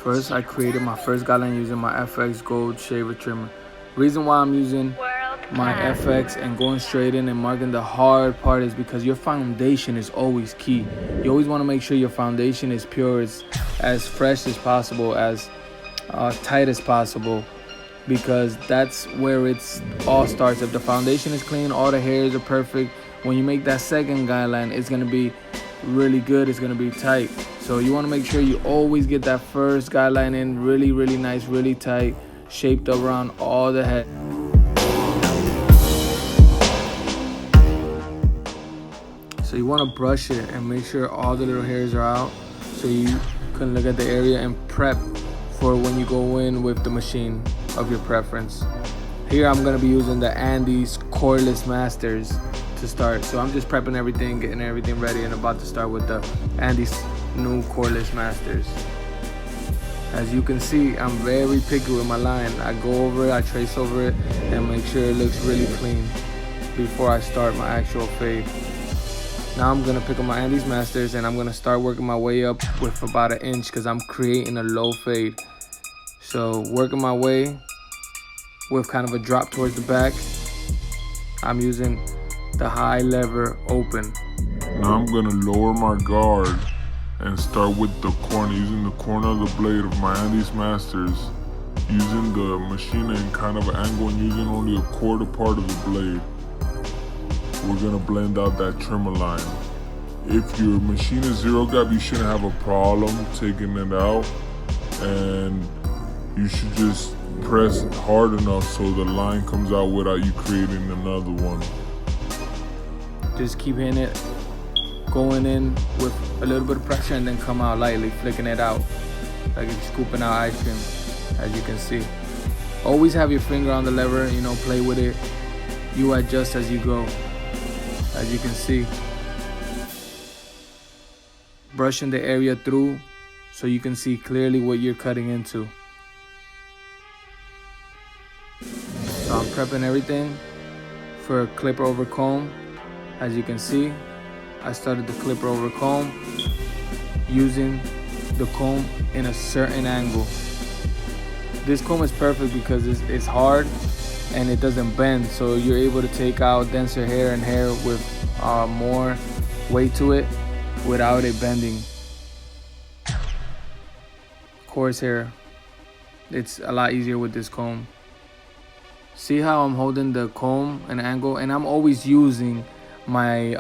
First, I created my first guideline using my FX Gold Shaver Trimmer. Reason why I'm using my FX and going straight in and marking the hard part is because your foundation is always key. You always want to make sure your foundation is pure, as fresh as possible, as tight as possible, because that's where it's all starts. If the foundation is clean, all the hairs are perfect, when you make that second guideline, it's going to be really good, it's going to be tight. So you want to make sure you always get that first guideline in really nice, really tight, shaped around all the head. So you want to brush it and make sure all the little hairs are out, so you can look at the area and prep for when you go in with the machine of your preference. Here I'm going to be using the Andes Cordless Masters to start. So I'm just prepping everything, getting everything ready, and about to start with the Andes new Cordless Masters. As you can see, I'm very picky with my line. I go over it, I trace over it, and make sure it looks really clean before I start my actual fade. Now I'm gonna pick up my Andes Masters and I'm gonna start working my way up with about 1 inch, because I'm creating a low fade. So working my way with kind of a drop towards the back. I'm using the high lever open. Now I'm gonna lower my guard and start with the corner, using the corner of the blade of my Andes Masters, using the machine in kind of an angle and using only a quarter part of the blade. We're gonna blend out that trimmer line. If your machine is zero gap, you shouldn't have a problem taking it out, and you should just press hard enough so the line comes out without you creating another one. Just keep hitting it, going in with a little bit of pressure, and then come out lightly, flicking it out like you're scooping out ice cream, as you can see. Always have your finger on the lever, play with it. You adjust as you go. As you can see, brushing the area through so you can see clearly what you're cutting into. So I'm prepping everything for a clipper over comb. As you can see, I started the clipper over comb using the comb in a certain angle. This comb is perfect because it's hard and it doesn't bend, so you're able to take out denser hair and hair with more weight to it without it bending. Coarse hair, it's a lot easier with this comb. See how I'm holding the comb an angle, and I'm always using my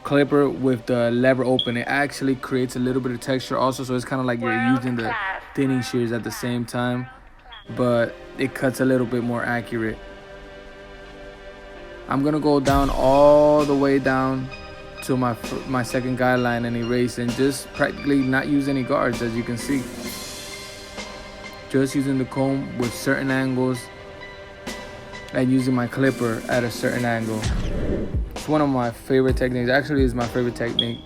clipper with the lever open. It actually creates a little bit of texture also, so it's kind of like you're using the thinning shears at the same time, but it cuts a little bit more accurate. I'm gonna go down all the way down to my second guideline and erase, and just practically not use any guards, as you can see. Just using the comb with certain angles and using my clipper at a certain angle. It's one of my favorite techniques. Actually, it's my favorite technique.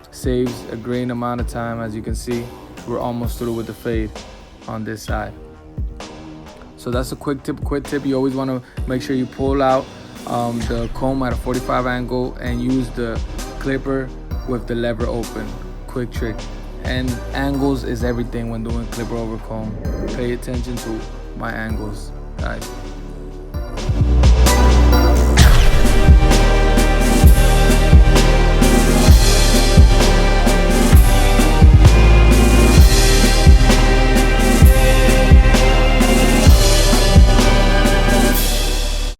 Saves a great amount of time. As you can see, we're almost through with the fade on this side. So that's a quick tip. You always want to make sure you pull out the comb at a 45 angle and use the clipper with the lever open. Quick trick. And angles is everything when doing clipper over comb. Pay attention to my angles, guys.